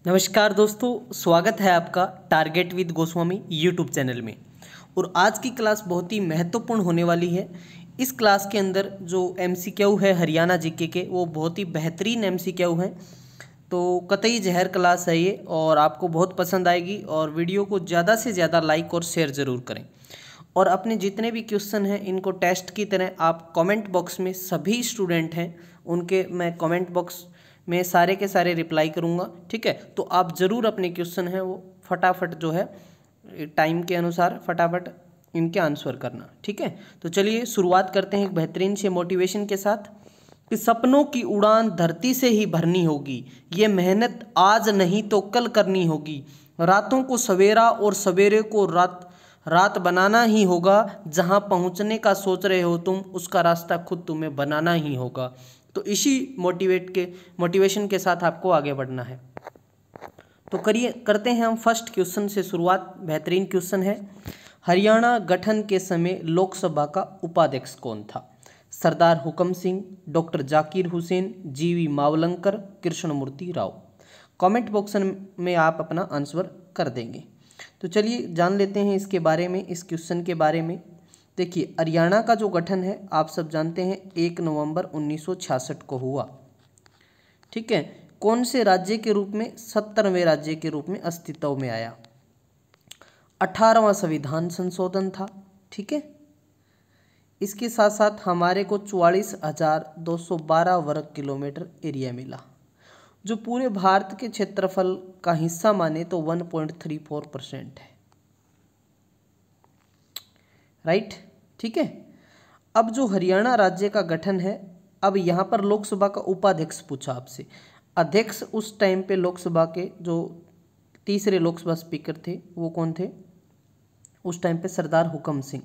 नमस्कार दोस्तों, स्वागत है आपका target with Goswami YouTube channel में। और आज की क्लास बहुत ही महत्वपूर्ण होने वाली है। इस क्लास के अंदर जो एमसीक्यू है हरियाणा जीके के, वो बहुत ही बेहतरीन एमसीक्यू हैं। तो कतई जहर क्लास है ये और आपको बहुत पसंद आएगी। और वीडियो को ज़्यादा से ज़्यादा लाइक और शेयर ज़रूर करें। और अपने जितने भी क्वेश्चन हैं इनको टेस्ट की तरह आप कमेंट बॉक्स में, सभी स्टूडेंट हैं उनके मैं कमेंट बॉक्स में सारे के सारे रिप्लाई करूँगा। ठीक है, तो आप ज़रूर अपने क्वेश्चन हैं वो फटाफट जो है टाइम के अनुसार फटाफट इनके आंसर करना। ठीक है, तो चलिए शुरुआत करते हैं एक बेहतरीन से मोटिवेशन के साथ कि सपनों की उड़ान धरती से ही भरनी होगी, ये मेहनत आज नहीं तो कल करनी होगी। रातों को सवेरा और सवेरे को रात बनाना ही होगा। जहां पहुंचने का सोच रहे हो तुम, उसका रास्ता खुद तुम्हें बनाना ही होगा। तो इसी मोटिवेशन के साथ आपको आगे बढ़ना है। तो करते हैं हम फर्स्ट क्वेश्चन से शुरुआत। बेहतरीन क्वेश्चन है, हरियाणा गठन के समय लोकसभा का उपाध्यक्ष कौन था? सरदार हुकम सिंह, डॉक्टर जाकिर हुसैन, जीवी मावलंकर, कृष्णमूर्ति राव। कमेंट बॉक्स में आप अपना आंसर कर देंगे। तो चलिए जान लेते हैं इसके बारे में, इस क्वेश्चन के बारे में। देखिए, हरियाणा का जो गठन है आप सब जानते हैं 1 नवंबर 1966 को हुआ। ठीक है, कौन से राज्य के रूप में? 70वें राज्य के रूप में अस्तित्व में आया। 18वां संविधान संशोधन था। ठीक है, इसके साथ साथ हमारे को 44,212 वर्ग किलोमीटर एरिया मिला, जो पूरे भारत के क्षेत्रफल का हिस्सा माने तो 1.34% है। राइट, ठीक है। अब जो हरियाणा राज्य का गठन है, अब यहाँ पर लोकसभा का उपाध्यक्ष पूछा आपसे। अध्यक्ष उस टाइम पे लोकसभा के जो तीसरे लोकसभा स्पीकर थे वो कौन थे? उस टाइम पे सरदार हुकम सिंह।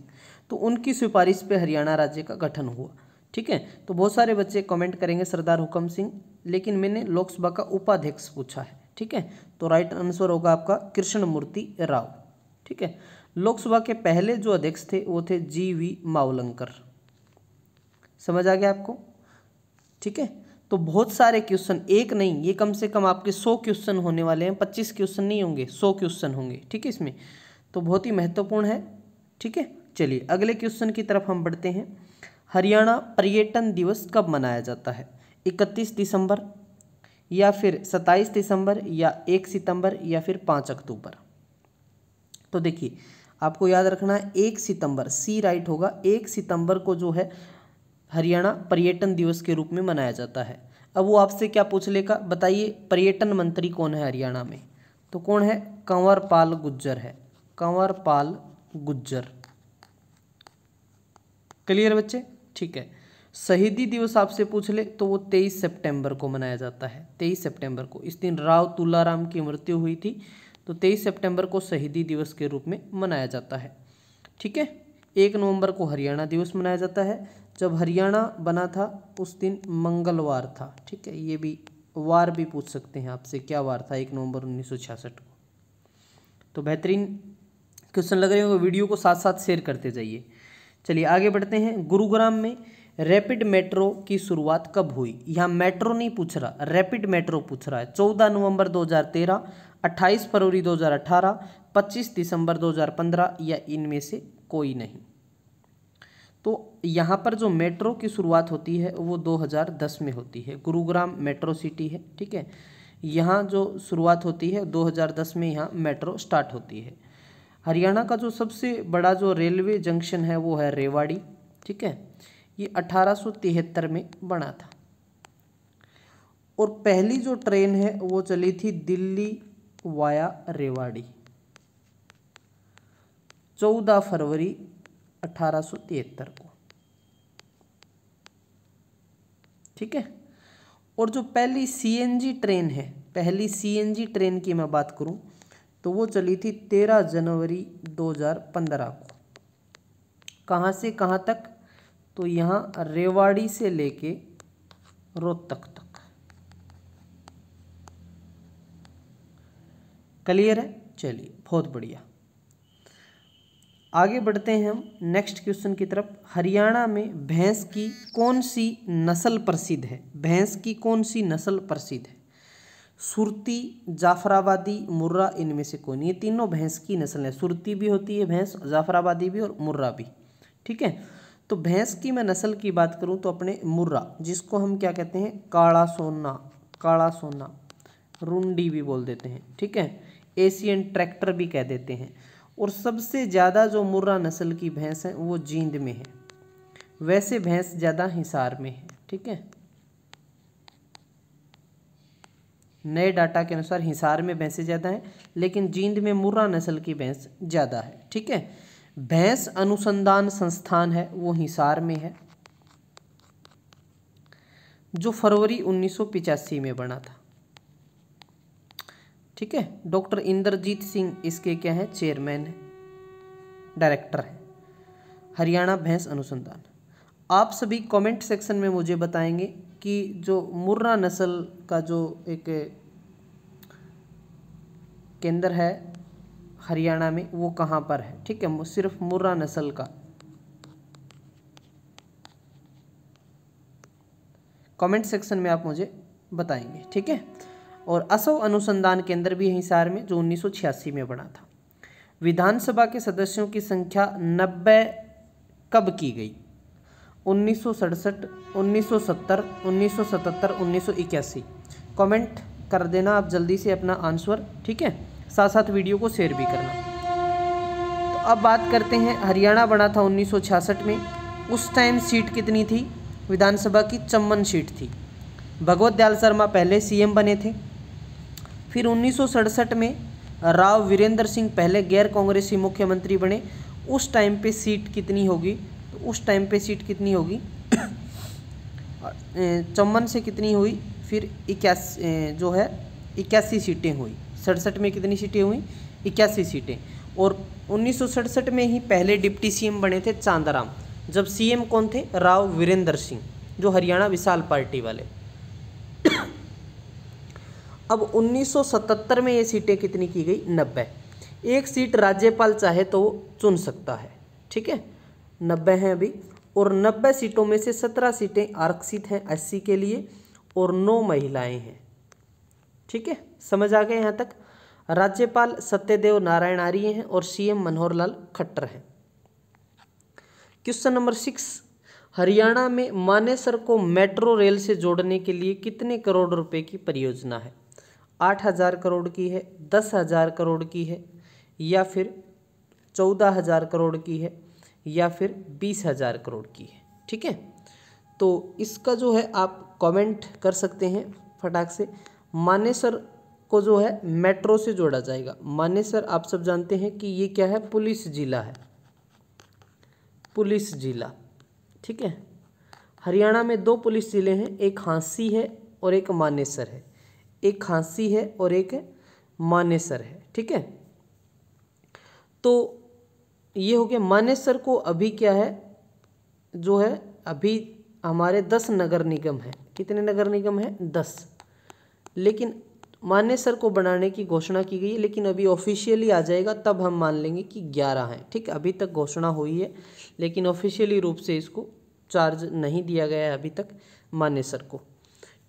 तो उनकी सिफारिश पे हरियाणा राज्य का गठन हुआ। ठीक है, तो बहुत सारे बच्चे कमेंट करेंगे सरदार हुकम सिंह, लेकिन मैंने लोकसभा का उपाध्यक्ष पूछा है। ठीक है, तो राइट आंसर होगा आपका कृष्णमूर्ति राव। ठीक है, लोकसभा के पहले जो अध्यक्ष थे वो थे जीवी मावलंकर। समझ आ गया आपको? ठीक है, तो बहुत सारे क्वेश्चन, एक नहीं, ये कम से कम आपके 100 क्वेश्चन होने वाले हैं। 25 क्वेश्चन नहीं होंगे, 100 क्वेश्चन होंगे। ठीक है, इसमें तो बहुत ही महत्वपूर्ण है। ठीक है, चलिए अगले क्वेश्चन की तरफ हम बढ़ते हैं। हरियाणा पर्यटन दिवस कब मनाया जाता है? 31 दिसंबर या फिर 27 दिसंबर या 1 सितंबर या फिर 5 अक्टूबर? तो देखिए, आपको याद रखना है 1 सितंबर, सी राइट होगा। 1 सितंबर को जो है हरियाणा पर्यटन दिवस के रूप में मनाया जाता है। अब वो आपसे क्या पूछ लेगा, बताइए पर्यटन मंत्री कौन है हरियाणा में? तो कौन है? कंवर पाल गुर्जर है। कंवर पाल गुर्जर। क्लियर बच्चे? ठीक है। शहीदी दिवस आपसे पूछ ले तो वो 23 सितंबर को मनाया जाता है। 23 सितंबर को, इस दिन राव तुलाराम की मृत्यु हुई थी, तो 23 सितंबर को शहीदी दिवस के रूप में मनाया जाता है। ठीक है, 1 नवंबर को हरियाणा दिवस मनाया जाता है। जब हरियाणा बना था उस दिन मंगलवार था। ठीक है, ये भी वार भी पूछ सकते हैं आपसे, क्या वार था 1 नवंबर 1966 को। तो बेहतरीन क्वेश्चन लग रहे हो, वीडियो को साथ साथ शेयर करते जाइए। चलिए आगे बढ़ते हैं। गुरुग्राम में रैपिड मेट्रो की शुरुआत कब हुई? यहाँ मेट्रो नहीं पूछ रहा, रैपिड मेट्रो पूछ रहा है। 14 नवंबर 2013, 28 फरवरी 2018, 25 दिसंबर 2015 या इनमें से कोई नहीं। तो यहाँ पर जो मेट्रो की शुरुआत होती है वो 2010 में होती है। गुरुग्राम मेट्रो सिटी है। ठीक है, यहाँ जो शुरुआत होती है 2010 में यहाँ मेट्रो स्टार्ट होती है। हरियाणा का जो सबसे बड़ा जो रेलवे जंक्शन है वो है रेवाड़ी। ठीक है, ये 1873 में बना था। और पहली जो ट्रेन है वो चली थी दिल्ली वाया रेवाड़ी 14 फरवरी 1873 को। ठीक है, और जो पहली सीएनजी ट्रेन है, पहली सीएनजी ट्रेन की मैं बात करूं तो वो चली थी 13 जनवरी 2015 को। कहाँ से कहाँ तक? तो यहाँ रेवाड़ी से लेके रोहतक तक। क्लियर है? चलिए बहुत बढ़िया, आगे बढ़ते हैं हम नेक्स्ट क्वेश्चन की तरफ। हरियाणा में भैंस की कौन सी नस्ल प्रसिद्ध है? भैंस की कौन सी नस्ल प्रसिद्ध है? सुरती, जाफराबादी, मुर्रा, इनमें से कौन? ये तीनों भैंस की नस्ल है। सुरती भी होती है भैंस, जाफराबादी भी और मुर्रा भी। ठीक है, तो भैंस की मैं नस्ल की बात करूं तो अपने मुर्रा, जिसको हम क्या कहते हैं, काला सोना, काला सोना, रुंडी भी बोल देते हैं। ठीक है, एशियन ट्रैक्टर भी कह देते हैं। और सबसे ज़्यादा जो मुर्रा नस्ल की भैंस है वो जींद में है। वैसे भैंस ज़्यादा हिसार में है। ठीक है, नए डाटा के अनुसार हिसार में भैंसें ज़्यादा हैं, लेकिन जींद में मुर्रा नस्ल की भैंस ज़्यादा है। ठीक है, भैंस अनुसंधान संस्थान है वो हिसार में है, जो फरवरी 1985 में बना था। ठीक है, डॉक्टर इंद्रजीत सिंह इसके क्या है, चेयरमैन है, डायरेक्टर है। हरियाणा भैंस अनुसंधान। आप सभी कमेंट सेक्शन में मुझे बताएंगे कि जो मुर्रा नस्ल का जो एक केंद्र है हरियाणा में वो कहाँ पर है। ठीक है, सिर्फ मुर्रा नस्ल का कमेंट सेक्शन में आप मुझे बताएंगे। ठीक है, और असव अनुसंधान केंद्र भी है हिसार में, जो 1986 में बना था। विधानसभा के सदस्यों की संख्या 90 कब की गई? 1967, 1970, 1977, 1981। कमेंट कर देना आप जल्दी से अपना आंसर। ठीक है, साथ साथ वीडियो को शेयर भी करना। तो अब बात करते हैं, हरियाणा बना था 1966 में। उस टाइम सीट कितनी थी विधानसभा की? 54 सीट थी। भगवत दयाल शर्मा पहले सीएम बने थे। फिर 1967 में राव वीरेंद्र सिंह पहले गैर कांग्रेसी मुख्यमंत्री बने। उस टाइम पे सीट कितनी होगी? तो उस टाइम पे सीट कितनी होगी? 54 से कितनी हुई? फिर 81 सीटें हुई। 67 में कितनी सीटें हुई? 81 सीटें। और 1967 में ही पहले डिप्टी सीएम बने थे चांदाराम, जब सीएम कौन थे? राव वीरेंद्र सिंह, जो हरियाणा विशाल पार्टी वाले। अब 1977 में ये सीटें कितनी की गई? 90। एक सीट राज्यपाल चाहे तो चुन सकता है। ठीक है, 90 हैं अभी। और 90 सीटों में से 17 सीटें आरक्षित हैं एससी के लिए और 9 महिलाएं हैं। ठीक है, समझ आ गए यहाँ तक? राज्यपाल सत्यदेव नारायण आर्य हैं और सीएम मनोहर लाल खट्टर हैं। क्वेश्चन नंबर 6, हरियाणा में मानेसर को मेट्रो रेल से जोड़ने के लिए कितने करोड़ रुपए की परियोजना है? 8,000 करोड़ की है, 10,000 करोड़ की है, या फिर 14,000 करोड़ की है, या फिर 20,000 करोड़ की है? ठीक है, तो इसका जो है आप कमेंट कर सकते हैं फटाक से। मानेसर को जो है मेट्रो से जोड़ा जाएगा। मानेसर आप सब जानते हैं कि ये क्या है? पुलिस जिला है, पुलिस जिला। ठीक है, हरियाणा में 2 पुलिस जिले हैं, एक हांसी है और एक मानेसर है। एक हांसी है और एक मानेसर है। ठीक है, तो ये हो गया। मानेसर को अभी क्या है, जो है अभी हमारे 10 नगर निगम है। कितने नगर निगम है? 10। लेकिन मानेसर को बनाने की घोषणा की गई है, लेकिन अभी ऑफिशियली आ जाएगा तब हम मान लेंगे कि 11 हैं। ठीक, अभी तक घोषणा हुई है लेकिन ऑफिशियली रूप से इसको चार्ज नहीं दिया गया है अभी तक मानेसर को।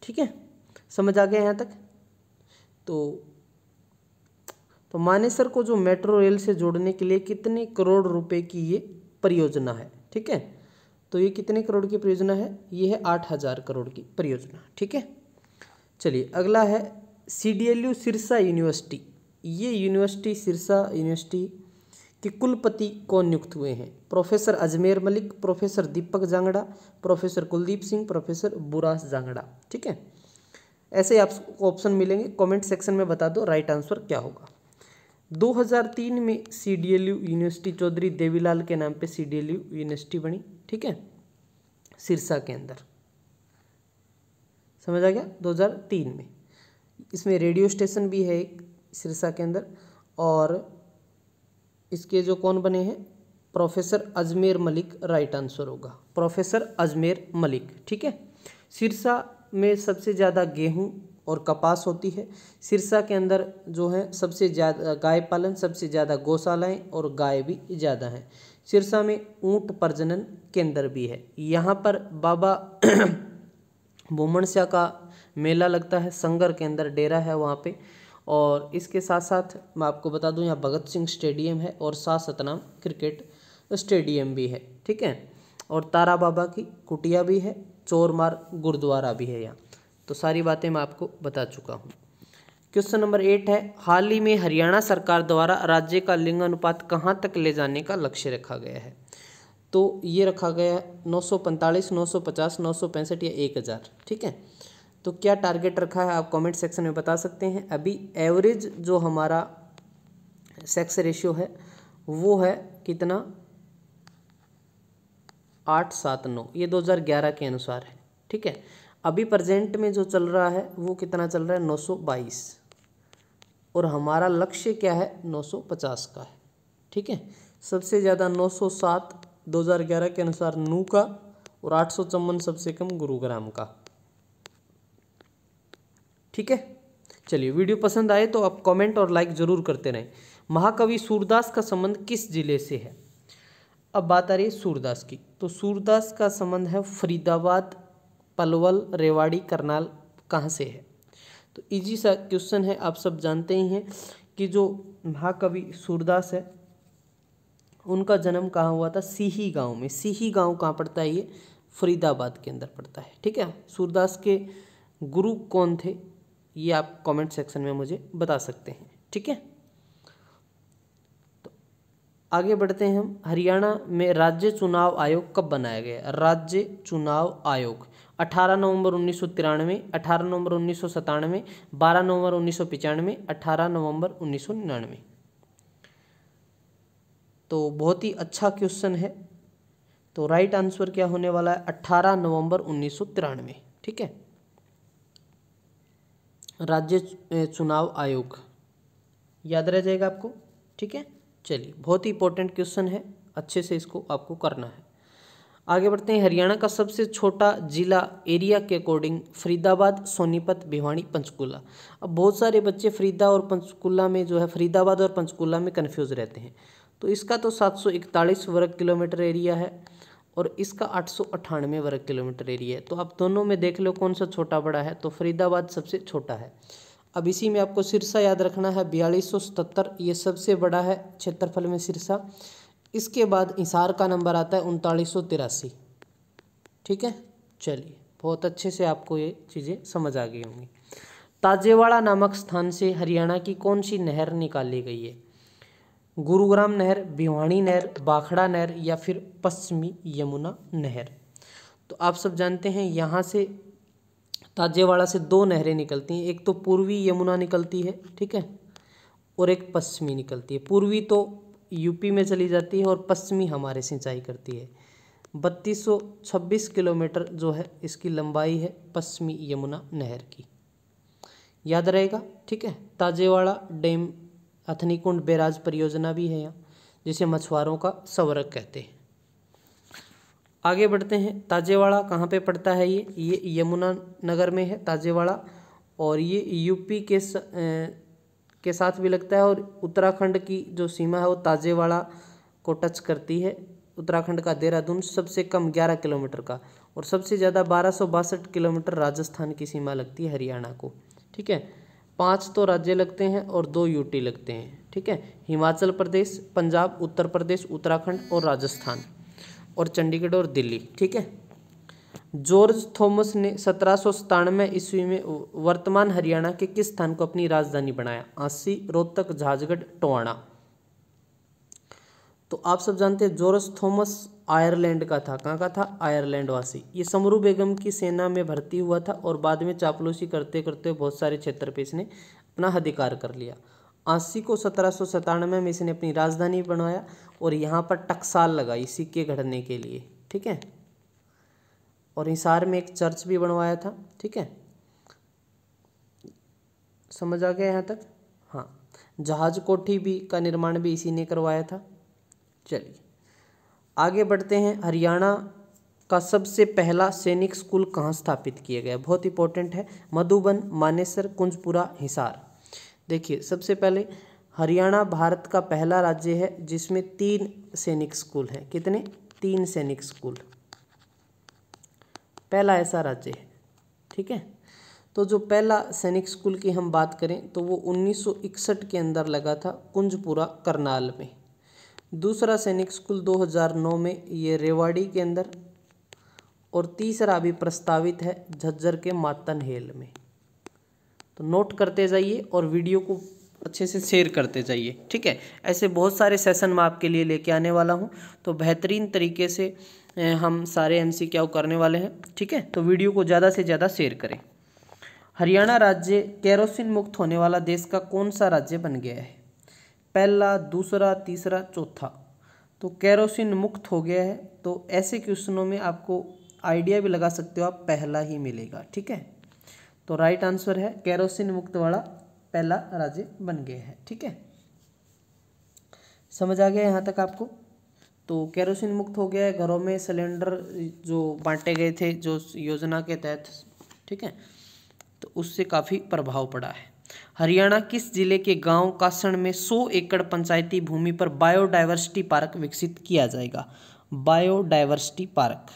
ठीक है, समझ आ गया यहाँ तक? तो मानेसर को जो मेट्रो रेल से जोड़ने के लिए कितने करोड़ रुपए की ये परियोजना है? ठीक है, तो ये कितने करोड़ की परियोजना है? ये है 8,000 करोड़ की परियोजना। ठीक है, चलिए अगला है CDLU सिरसा यूनिवर्सिटी। ये यूनिवर्सिटी सिरसा यूनिवर्सिटी के कुलपति कौन नियुक्त हुए हैं? प्रोफेसर अजमेर मलिक, प्रोफेसर दीपक जांगड़ा, प्रोफेसर कुलदीप सिंह, प्रोफेसर बुरास जांगड़ा। ठीक है, ऐसे आपको ऑप्शन मिलेंगे, कमेंट सेक्शन में बता दो राइट आंसर क्या होगा। 2003 में CDLU यूनिवर्सिटी चौधरी देवीलाल के नाम पे CDLU यूनिवर्सिटी बनी। ठीक है, सिरसा के अंदर, समझ आ गया? 2003 में। इसमें रेडियो स्टेशन भी है एक सिरसा के अंदर, और इसके जो कौन बने हैं? Professor Ajmer Malik right answer होगा, प्रोफेसर अजमेर मलिक। ठीक है, सिरसा में सबसे ज़्यादा गेहूं और कपास होती है। सिरसा के अंदर जो है सबसे ज़्यादा गाय पालन, सबसे ज़्यादा गौशालाएं और गाय भी ज़्यादा हैं। सिरसा में ऊंट प्रजनन केंद्र भी है। यहाँ पर बाबा भूमन शाह का मेला लगता है, संगर के अंदर डेरा है वहाँ पे। और इसके साथ साथ मैं आपको बता दूं यहाँ भगत सिंह स्टेडियम है और शाह सतनाम क्रिकेट स्टेडियम भी है, ठीक है। और तारा बाबा की कुटिया भी है, चोरमार गुरुद्वारा भी है यहाँ। तो सारी बातें मैं आपको बता चुका हूँ। क्वेश्चन नंबर 8 है, हाल ही में हरियाणा सरकार द्वारा राज्य का लिंग अनुपात कहाँ तक ले जाने का लक्ष्य रखा गया है? तो ये रखा गया है 945, 950, 965 या 1000, ठीक है। तो क्या टारगेट रखा है आप कमेंट सेक्शन में बता सकते हैं। अभी एवरेज जो हमारा सेक्स रेशियो है वो है कितना, 8:7:9, ये 2011 के अनुसार है, ठीक है। अभी प्रेजेंट में जो चल रहा है वो कितना चल रहा है, 922, और हमारा लक्ष्य क्या है, 950 का है, ठीक है। सबसे ज़्यादा 907 2011 के अनुसार नू का, और 854 सबसे कम गुरुग्राम का, ठीक है। चलिए, वीडियो पसंद आए तो आप कमेंट और लाइक जरूर करते रहें। महाकवि सूरदास का संबंध किस जिले से है? अब बात आ रही है सूरदास की। तो सूरदास का संबंध है फरीदाबाद, पलवल, रेवाड़ी, करनाल, कहाँ से है? तो इजी सा क्वेश्चन है, आप सब जानते ही हैं कि जो महाकवि सूरदास है उनका जन्म कहाँ हुआ था, सीही गांव में। सीही गांव कहाँ पड़ता है, ये फरीदाबाद के अंदर पड़ता है, ठीक है। सूरदास के गुरु कौन थे ये आप कमेंट सेक्शन में मुझे बता सकते हैं, ठीक है। तो आगे बढ़ते हैं हम। हरियाणा में राज्य चुनाव आयोग कब बनाया गया? राज्य चुनाव आयोग 18 नवंबर 1993, 18 नवंबर 1997, 12 नवंबर 1995, 18 नवंबर 1999। तो बहुत ही अच्छा क्वेश्चन है। तो राइट आंसर क्या होने वाला है, 18 नवंबर 1993, ठीक है। राज्य चुनाव आयोग याद रह जाएगा आपको, ठीक है। चलिए, बहुत ही इंपॉर्टेंट क्वेश्चन है, अच्छे से इसको आपको करना है। आगे बढ़ते हैं। हरियाणा का सबसे छोटा जिला एरिया के अकॉर्डिंग फरीदाबाद, सोनीपत, भिवानी, पंचकूला। अब बहुत सारे बच्चे फरीदा और पंचकूला में जो है, फरीदाबाद और पंचकूला में कन्फ्यूज रहते हैं। तो इसका तो 741 वर्ग किलोमीटर एरिया है और इसका 898 वर्ग किलोमीटर एरिया है। तो आप दोनों में देख लो कौन सा छोटा बड़ा है, तो फरीदाबाद सबसे छोटा है। अब इसी में आपको सिरसा याद रखना है, 4277, ये सबसे बड़ा है क्षेत्रफल में सिरसा। इसके बाद हिसार का नंबर आता है 3983, ठीक है। चलिए, बहुत अच्छे से आपको ये चीज़ें समझ आ गई होंगी। ताजेवाड़ा नामक स्थान से हरियाणा की कौन सी नहर निकाली गई है? गुरुग्राम नहर, भिवानी नहर, बाखड़ा नहर या फिर पश्चिमी यमुना नहर। तो आप सब जानते हैं यहाँ से ताजेवाड़ा से दो नहरें निकलती हैं, एक तो पूर्वी यमुना निकलती है, ठीक है, और एक पश्चिमी निकलती है। पूर्वी तो यूपी में चली जाती है और पश्चिमी हमारे सिंचाई करती है। 3226 किलोमीटर जो है इसकी लंबाई है पश्चिमी यमुना नहर की, याद रहेगा, ठीक है। ताजेवाड़ा डैम हथनीकुंड बैराज परियोजना भी है यहाँ, जिसे मछुआरों का स्वर्ग कहते हैं। आगे बढ़ते हैं। ताजेवाड़ा कहाँ पे पड़ता है? ये यमुना नगर में है ताजेवाड़ा, और ये यूपी के साथ भी लगता है, और उत्तराखंड की जो सीमा है वो ताजेवाड़ा को टच करती है। उत्तराखंड का देहरादून सबसे कम 11 किलोमीटर का, और सबसे ज़्यादा 1262 किलोमीटर राजस्थान की सीमा लगती है हरियाणा को, ठीक है। 5 तो राज्य लगते हैं और 2 यूटी लगते हैं, ठीक है। हिमाचल प्रदेश, पंजाब, उत्तर प्रदेश, उत्तराखंड और राजस्थान, और चंडीगढ़ और दिल्ली, ठीक है। जॉर्ज थॉमस ने 1797 ईस्वी में वर्तमान हरियाणा के किस स्थान को अपनी राजधानी बनाया? आसी, रोहतक, झारखंड, टोहाना। तो आप सब जानते हैं जॉर्ज थॉमस आयरलैंड का था। कहाँ का था? आयरलैंड वासी। ये समरू बेगम की सेना में भर्ती हुआ था और बाद में चापलूसी करते करते बहुत सारे क्षेत्र पे इसने अपना अधिकार कर लिया। 80 को 1797 में इसने अपनी राजधानी बनवाया और यहाँ पर टकसाल लगाई सिक्के गढ़ने के लिए, ठीक है। और हिसार में एक चर्च भी बनवाया था, ठीक है। समझ आ गया यहाँ तक? हाँ, जहाज कोठी भी का निर्माण भी इसी ने करवाया था। चलिए, आगे बढ़ते हैं। हरियाणा का सबसे पहला सैनिक स्कूल कहाँ स्थापित किया गया? बहुत इंपॉर्टेंट है। मधुबन, मानेसर, कुंजपुरा, हिसार। देखिए, सबसे पहले हरियाणा भारत का पहला राज्य है जिसमें 3 सैनिक स्कूल हैं। कितने? 3 सैनिक स्कूल, पहला ऐसा राज्य है, ठीक है। तो जो पहला सैनिक स्कूल की हम बात करें तो वो 1961 के अंदर लगा था कुंजपुरा करनाल में। दूसरा सैनिक स्कूल 2009 में ये रेवाड़ी के अंदर, और तीसरा अभी प्रस्तावित है झज्जर के मातनहेल में। तो नोट करते जाइए और वीडियो को अच्छे से शेयर करते जाइए, ठीक है। ऐसे बहुत सारे सेशन मैं आपके लिए लेके आने वाला हूँ, तो बेहतरीन तरीके से हम सारे MCQ करने वाले हैं, ठीक है। तो वीडियो को ज़्यादा से ज़्यादा शेयर करें। हरियाणा राज्य केरोसिन मुक्त होने वाला देश का कौन सा राज्य बन गया है? पहला, दूसरा, तीसरा, चौथा। तो केरोसिन मुक्त हो गया है, तो ऐसे क्वेश्चनों में आपको आइडिया भी लगा सकते हो आप, पहला ही मिलेगा, ठीक है। तो राइट आंसर है केरोसिन मुक्त वाला पहला राज्य बन गया है, ठीक है। समझ आ गया यहाँ तक आपको? तो केरोसिन मुक्त हो गया है, घरों में सिलेंडर जो बांटे गए थे जो योजना के तहत, ठीक है, तो उससे काफ़ी प्रभाव पड़ा है। हरियाणा किस जिले के गांव कासण में 100 एकड़ पंचायती भूमि पर बायोडायवर्सिटी पार्क विकसित किया जाएगा? बायोडायवर्सिटी पार्क,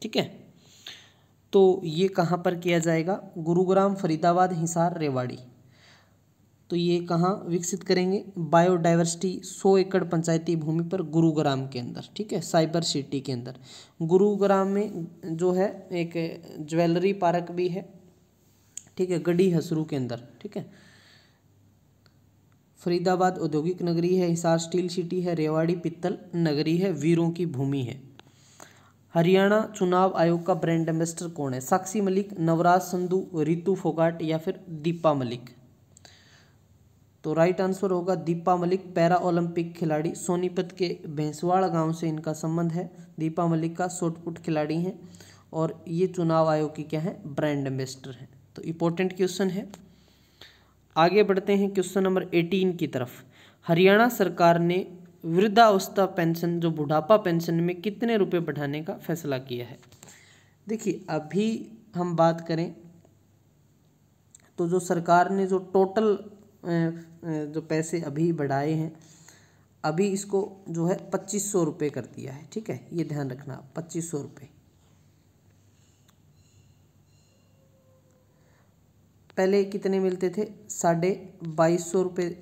ठीक है। तो ये कहाँ पर किया जाएगा? गुरुग्राम, फरीदाबाद, हिसार, रेवाड़ी। तो ये कहाँ विकसित करेंगे? बायोडायवर्सिटी 100 एकड़ पंचायती भूमि पर गुरुग्राम के अंदर, ठीक है, साइबर सिटी के अंदर। गुरुग्राम में जो है एक ज्वेलरी पार्क भी है, ठीक है, गढ़ी हसरू के अंदर, ठीक है। फरीदाबाद औद्योगिक नगरी है, हिसार स्टील सिटी है, रेवाड़ी पित्तल नगरी है, वीरों की भूमि है। हरियाणा चुनाव आयोग का ब्रांड एम्बेसडर कौन है? साक्षी मलिक, नवराज संधू, रितु फोगाट या फिर दीपा मलिक? तो राइट आंसर होगा दीपा मलिक, पैरा ओलंपिक खिलाड़ी, सोनीपत के भैंसवाड़ गांव से इनका संबंध है। दीपा मलिक का शॉटपुट खिलाड़ी हैं और ये चुनाव आयोग की क्या है? ब्रांड एम्बेसडर है। तो इम्पोर्टेंट क्वेश्चन है। आगे बढ़ते हैं क्वेश्चन नंबर 18 की तरफ। हरियाणा सरकार ने वृद्धावस्था पेंशन, जो बुढ़ापा पेंशन में कितने रुपए बढ़ाने का फैसला किया है? देखिए, अभी हम बात करें तो जो सरकार ने जो टोटल जो पैसे अभी बढ़ाए हैं, अभी इसको जो है 2500 रुपये कर दिया है, ठीक है, ये ध्यान रखना, 2500 रुपये। पहले कितने मिलते थे? 2250 रुपये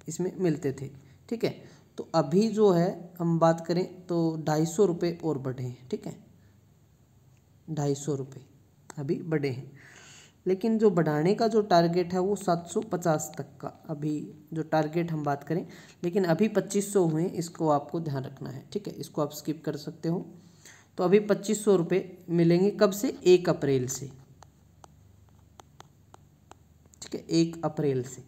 इसमें मिलते थे, ठीक है। तो अभी जो है हम बात करें तो 250 रुपये और बढ़े हैं, ठीक है, 250 रुपये अभी बढ़े हैं। लेकिन जो बढ़ाने का जो टारगेट है वो 750 तक का अभी जो टारगेट हम बात करें, लेकिन अभी 2500 हुए, इसको आपको ध्यान रखना है, ठीक है। इसको आप स्किप कर सकते हो। तो अभी 2500 रुपये मिलेंगे, कब से? 1 अप्रैल से, ठीक है, 1 अप्रैल से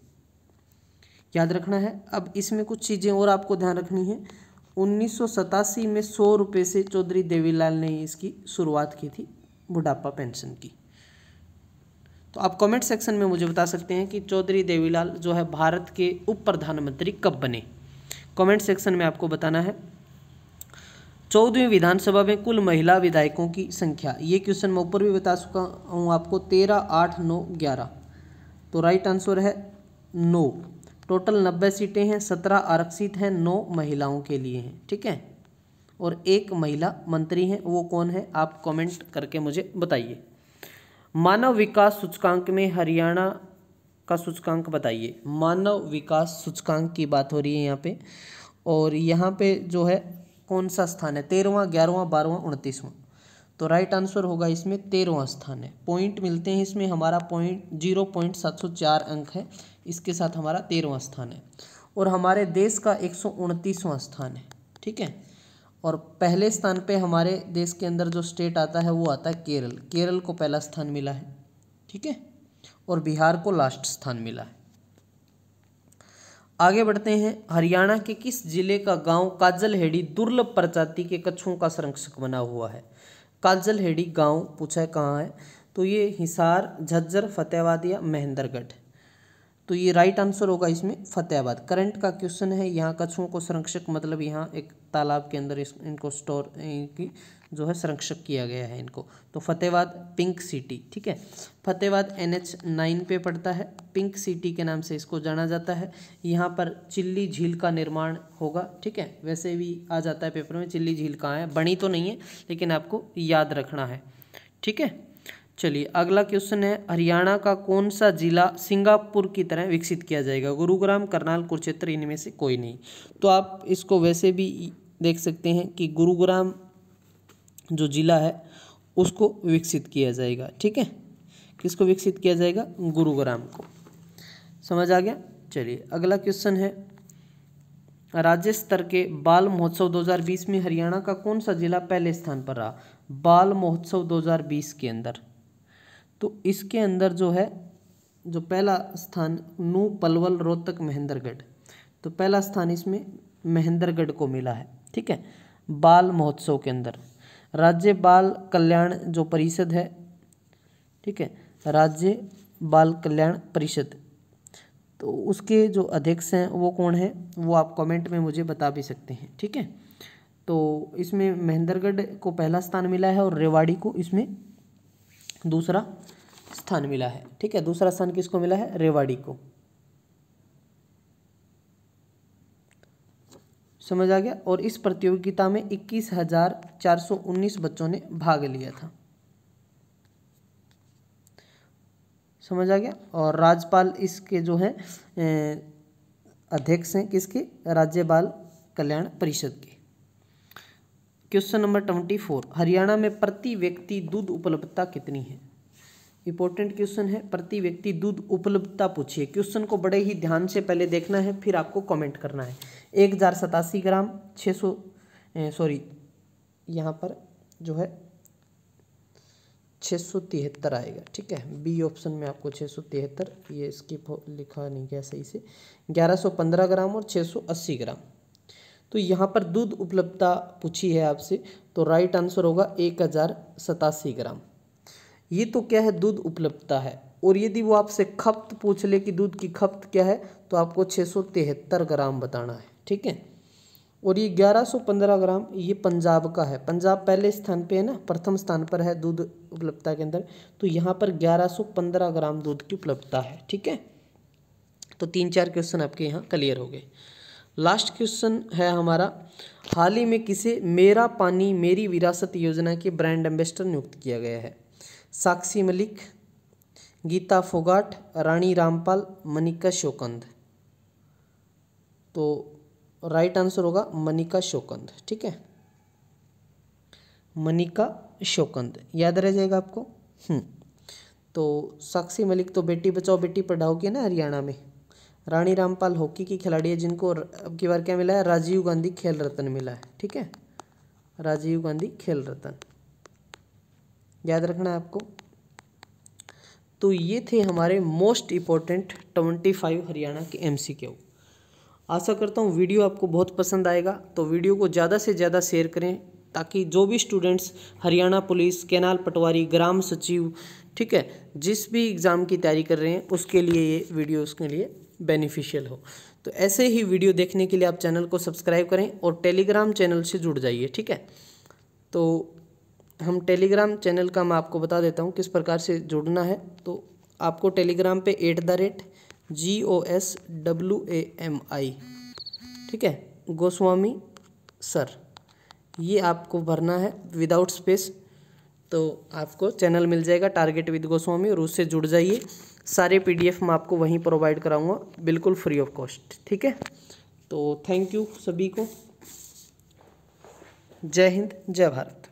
याद रखना है। अब इसमें कुछ चीज़ें और आपको ध्यान रखनी है। 1987 में 100 रुपये से चौधरी देवीलाल ने इसकी शुरुआत की थी, बुढ़ापा पेंशन की। तो आप कमेंट सेक्शन में मुझे बता सकते हैं कि चौधरी देवीलाल जो है भारत के उप प्रधानमंत्री कब बने? कमेंट सेक्शन में आपको बताना है। 14वीं विधानसभा में कुल महिला विधायकों की संख्या, ये क्वेश्चन मैं ऊपर भी बता चुका हूँ आपको, 13, 8, 9, 11। तो राइट आंसर है 9। टोटल 90 सीटें हैं, 17 आरक्षित हैं, 9 महिलाओं के लिए हैं, ठीक है, और 1 महिला मंत्री हैं। वो कौन है? आप कमेंट करके मुझे बताइए। मानव विकास सूचकांक में हरियाणा का सूचकांक बताइए। मानव विकास सूचकांक की बात हो रही है यहाँ पे, और यहाँ पे जो है कौन सा स्थान है? 13वां, 11वां, 12वां, 29वां। तो राइट आंसर होगा इसमें 13वां स्थान है। पॉइंट मिलते हैं इसमें, हमारा पॉइंट 0.704 अंक है, इसके साथ हमारा 13वां स्थान है, और हमारे देश का 129वां स्थान है, ठीक है। और पहले स्थान पे हमारे देश के अंदर जो स्टेट आता है वो आता है केरल। केरल को पहला स्थान मिला है, ठीक है, और बिहार को लास्ट स्थान मिला है। आगे बढ़ते हैं। हरियाणा के किस जिले का गांव काजलहेड़ी दुर्लभ प्रजाति के कछुओं का संरक्षक बना हुआ है? काजलहेड़ी गांव पूछा है कहाँ है? तो ये हिसार, झज्जर, फतेहाबाद या महेंद्रगढ़। तो ये राइट आंसर होगा इसमें फतेहाबाद। करंट का क्वेश्चन है। यहाँ कछुओं को संरक्षक मतलब यहाँ एक तालाब के अंदर इनको स्टोर की जो है संरक्षक किया गया है इनको। तो फतेहाबाद पिंक सिटी, ठीक है। फतेहाबाद NH9 पे पड़ता है, पिंक सिटी के नाम से इसको जाना जाता है। यहाँ पर चिल्ली झील का निर्माण होगा, ठीक है। वैसे भी आ जाता है पेपर में चिल्ली झील कहाँ है, बनी तो नहीं है लेकिन आपको याद रखना है, ठीक है। चलिए अगला क्वेश्चन है, हरियाणा का कौन सा जिला सिंगापुर की तरह विकसित किया जाएगा? गुरुग्राम, करनाल, कुरुक्षेत्र, इनमें से कोई नहीं। तो आप इसको वैसे भी देख सकते हैं कि गुरुग्राम जो जिला है उसको विकसित किया जाएगा। ठीक है, किसको विकसित किया जाएगा? गुरुग्राम को। समझ आ गया। चलिए अगला क्वेश्चन है, राज्य स्तर के बाल महोत्सव 2020 में हरियाणा का कौन सा जिला पहले स्थान पर रहा? बाल महोत्सव 2020 के अंदर, तो इसके अंदर जो है, जो पहला स्थान नू, पलवल, रोहतक, महेंद्रगढ़, तो पहला स्थान इसमें महेंद्रगढ़ को मिला है। ठीक है, बाल महोत्सव के अंदर। राज्य बाल कल्याण जो परिषद है, ठीक है, राज्य बाल कल्याण परिषद, तो उसके जो अध्यक्ष हैं वो कौन है, वो आप कमेंट में मुझे बता भी सकते हैं। ठीक है, तो इसमें महेंद्रगढ़ को पहला स्थान मिला है और रेवाड़ी को इसमें दूसरा स्थान मिला है। ठीक है, दूसरा स्थान किसको मिला है? रेवाड़ी को। समझ आ गया। और इस प्रतियोगिता में 21,419 बच्चों ने भाग लिया था। समझ आ गया। और राज्यपाल इसके जो हैं अध्यक्ष हैं किसके? राज्य बाल कल्याण परिषद के। क्वेश्चन नंबर 24, हरियाणा में प्रति व्यक्ति दूध उपलब्धता कितनी है? इंपॉर्टेंट क्वेश्चन है, प्रति व्यक्ति दूध उपलब्धता पूछिए। क्वेश्चन को बड़े ही ध्यान से पहले देखना है, फिर आपको कमेंट करना है। 1087 ग्राम, 600 यहाँ पर जो है 673 आएगा। ठीक है, बी ऑप्शन में आपको 673, ये स्किप लिखा नहीं गया सही से, 1115 ग्राम और 680 ग्राम। तो यहाँ पर दूध उपलब्धता पूछी है आपसे, तो राइट आंसर होगा 1087 ग्राम। ये तो क्या है? दूध उपलब्धता है। और यदि वो आपसे खपत पूछ ले कि दूध की खपत क्या है, तो आपको 673 ग्राम बताना है। ठीक है, और ये 1115 ग्राम ये पंजाब का है। पंजाब पहले स्थान पे है ना, प्रथम स्थान पर है दूध उपलब्धता के अंदर, तो यहाँ पर 1115 ग्राम दूध की उपलब्धता है। ठीक है, तो 3-4 क्वेश्चन आपके यहाँ क्लियर हो गए। लास्ट क्वेश्चन है हमारा, हाल ही में किसे मेरा पानी मेरी विरासत योजना के ब्रांड एम्बेसडर नियुक्त किया गया है? साक्षी मलिक, गीता फोगाट, रानी रामपाल, मनिका शोकंद। तो राइट आंसर होगा मनिका शोकंद। ठीक है, मनिका शोकंद याद रह जाएगा आपको। तो साक्षी मलिक तो बेटी बचाओ बेटी पढ़ाओ की ना हरियाणा में। रानी रामपाल हॉकी की खिलाड़ी है, जिनको अब की बार क्या मिला है? राजीव गांधी खेल रत्न मिला है। ठीक है, राजीव गांधी खेल रत्न याद रखना है आपको। तो ये थे हमारे मोस्ट इम्पोर्टेंट 25 हरियाणा के MCQ। आशा करता हूँ वीडियो आपको बहुत पसंद आएगा, तो वीडियो को ज़्यादा से ज़्यादा शेयर करें, ताकि जो भी स्टूडेंट्स हरियाणा पुलिस, केनाल पटवारी, ग्राम सचिव, ठीक है, जिस भी एग्ज़ाम की तैयारी कर रहे हैं उसके लिए ये वीडियो उसके लिए बेनिफिशियल हो। तो ऐसे ही वीडियो देखने के लिए आप चैनल को सब्सक्राइब करें और टेलीग्राम चैनल से जुड़ जाइए। ठीक है, तो हम टेलीग्राम चैनल का मैं आपको बता देता हूँ किस प्रकार से जुड़ना है। तो आपको टेलीग्राम पे @GOSWAMI, ठीक है, गोस्वामी सर, ये आपको भरना है विदाउट स्पेस। तो आपको चैनल मिल जाएगा टारगेट विद गोस्वामी, और उससे जुड़ जाइए। सारे PDF मैं आपको वहीं प्रोवाइड कराऊंगा बिल्कुल फ्री ऑफ कॉस्ट। ठीक है, तो थैंक यू सभी को। जय हिंद, जय भारत।